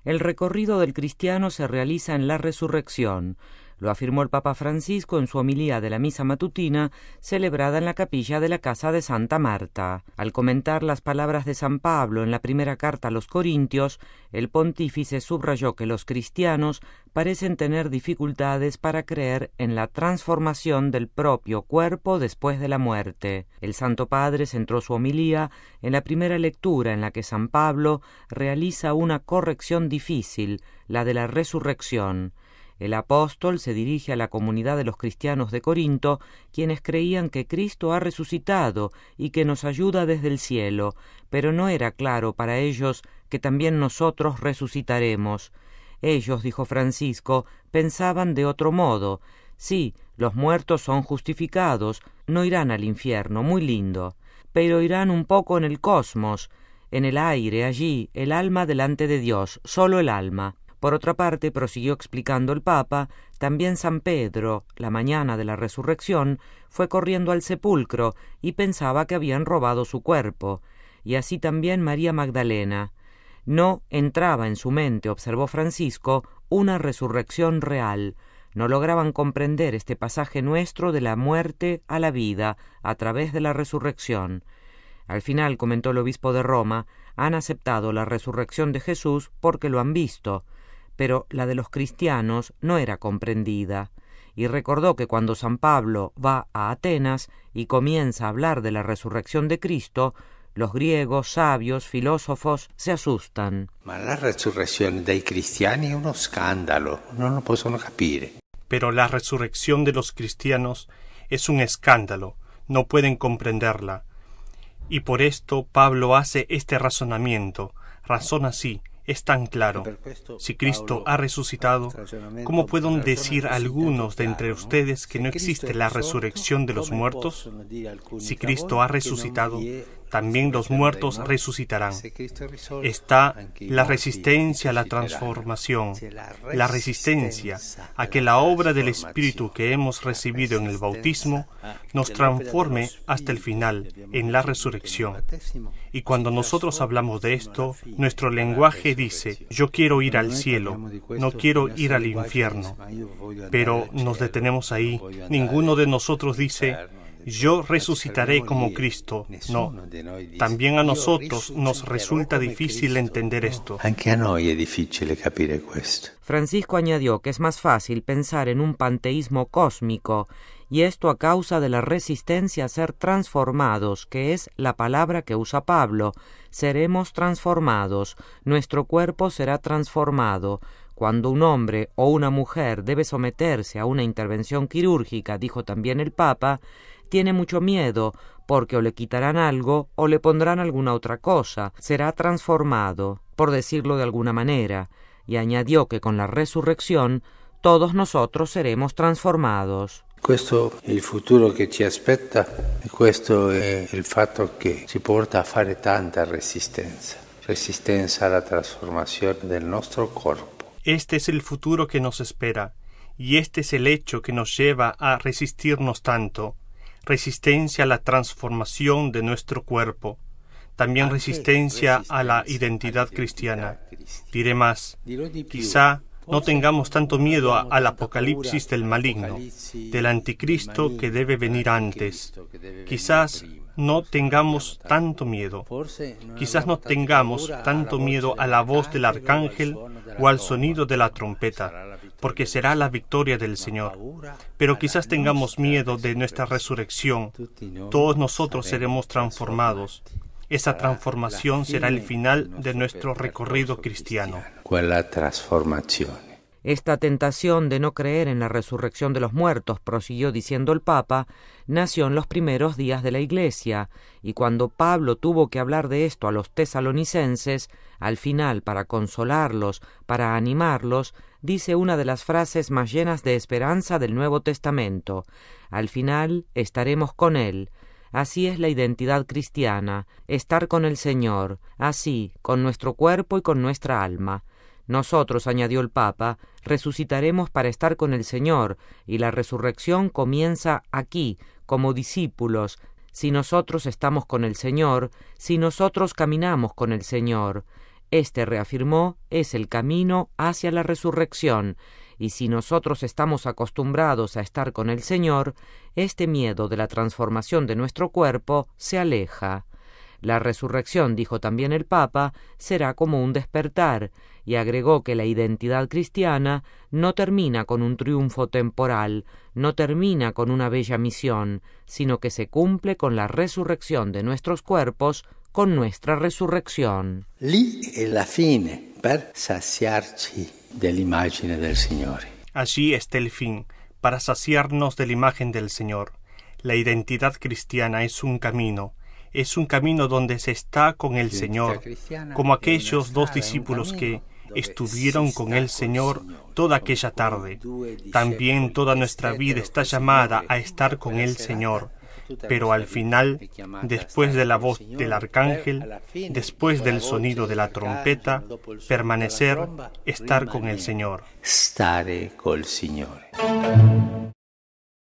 El recorrido del cristiano se realiza en la resurrección. Lo afirmó el Papa Francisco en su homilía de la misa matutina celebrada en la capilla de la Casa de Santa Marta. Al comentar las palabras de San Pablo en la primera carta a los Corintios, el pontífice subrayó que los cristianos parecen tener dificultades para creer en la transformación del propio cuerpo después de la muerte. El Santo Padre centró su homilía en la primera lectura en la que San Pablo realiza una corrección difícil, la de la resurrección. El apóstol se dirige a la comunidad de los cristianos de Corinto, quienes creían que Cristo ha resucitado y que nos ayuda desde el cielo, pero no era claro para ellos que también nosotros resucitaremos. Ellos, dijo Francisco, pensaban de otro modo. Sí, los muertos son justificados, no irán al infierno, muy lindo, pero irán un poco en el cosmos, en el aire, allí, el alma delante de Dios, solo el alma. Por otra parte, prosiguió explicando el Papa, también San Pedro, la mañana de la resurrección, fue corriendo al sepulcro y pensaba que habían robado su cuerpo, y así también María Magdalena. No entraba en su mente, observó Francisco, una resurrección real. No lograban comprender este pasaje nuestro de la muerte a la vida a través de la resurrección. Al final, comentó el obispo de Roma, han aceptado la resurrección de Jesús porque lo han visto, pero la de los cristianos no era comprendida, y recordó que cuando San Pablo va a Atenas y comienza a hablar de la resurrección de Cristo, los griegos, sabios, filósofos se asustan. Ma la resurrezione dei cristiani è uno scandalo, non lo possono capire. Pero la resurrección de los cristianos es un escándalo, no pueden comprenderla. Y por esto Pablo hace este razonamiento, razona así. Es tan claro. Si Cristo ha resucitado, ¿cómo pueden decir algunos de entre ustedes que no existe la resurrección de los muertos? Si Cristo ha resucitado, también los muertos resucitarán. Está la resistencia a la transformación, la resistencia a que la obra del Espíritu que hemos recibido en el bautismo nos transforme hasta el final, en la resurrección. Y cuando nosotros hablamos de esto, nuestro lenguaje dice, yo quiero ir al cielo, no quiero ir al infierno. Pero nos detenemos ahí. Ninguno de nosotros dice, yo resucitaré como Cristo. No. También a nosotros nos resulta difícil entender esto. Anche a noi è difficile capire questo. Francisco añadió que es más fácil pensar en un panteísmo cósmico, y esto a causa de la resistencia a ser transformados, que es la palabra que usa Pablo. Seremos transformados, nuestro cuerpo será transformado. Cuando un hombre o una mujer debe someterse a una intervención quirúrgica, dijo también el Papa, tiene mucho miedo, porque o le quitarán algo o le pondrán alguna otra cosa. Será transformado, por decirlo de alguna manera, y añadió que con la resurrección todos nosotros seremos transformados. Questo è il futuro che ci aspetta e questo è il fatto che ci porta a fare tanta resistenza alla trasformazione del nostro corpo. Este es el futuro que nos espera, y este es el hecho que nos lleva a resistirnos tanto. Resistencia a la transformación de nuestro cuerpo, también resistencia a la identidad cristiana. Diré más, quizá no tengamos tanto miedo al apocalipsis del maligno, del anticristo que debe venir antes. Quizás no tengamos tanto miedo. Quizás no tengamos tanto miedo a la voz del arcángel o al sonido de la trompeta, porque será la victoria del Señor. Pero quizás tengamos miedo de nuestra resurrección. Todos nosotros seremos transformados. Esa transformación será el final de nuestro recorrido cristiano. Esta tentación de no creer en la resurrección de los muertos, prosiguió diciendo el Papa, nació en los primeros días de la Iglesia, y cuando Pablo tuvo que hablar de esto a los tesalonicenses, al final, para consolarlos, para animarlos, dice una de las frases más llenas de esperanza del Nuevo Testamento: al final estaremos con Él. Así es la identidad cristiana, estar con el Señor, así, con nuestro cuerpo y con nuestra alma. Nosotros, añadió el Papa, resucitaremos para estar con el Señor, y la resurrección comienza aquí, como discípulos, si nosotros estamos con el Señor, si nosotros caminamos con el Señor. Este, reafirmó, es el camino hacia la resurrección, y si nosotros estamos acostumbrados a estar con el Señor, este miedo de la transformación de nuestro cuerpo se aleja. La resurrección, dijo también el Papa, será como un despertar, y agregó que la identidad cristiana no termina con un triunfo temporal, no termina con una bella misión, sino que se cumple con la resurrección de nuestros cuerpos, con nuestra resurrección. Lì è la fine per saziarci dell'immagine del Signore. Allí está el fin, para saciarnos de la imagen del Señor. La identidad cristiana es un camino donde se está con el Señor, como aquellos dos discípulos que estuvieron con el Señor toda aquella tarde. También toda nuestra vida está llamada a estar con el Señor, pero al final, después de la voz del arcángel, después del sonido de la trompeta, permanecer, estar con el Señor. Stare col Signore.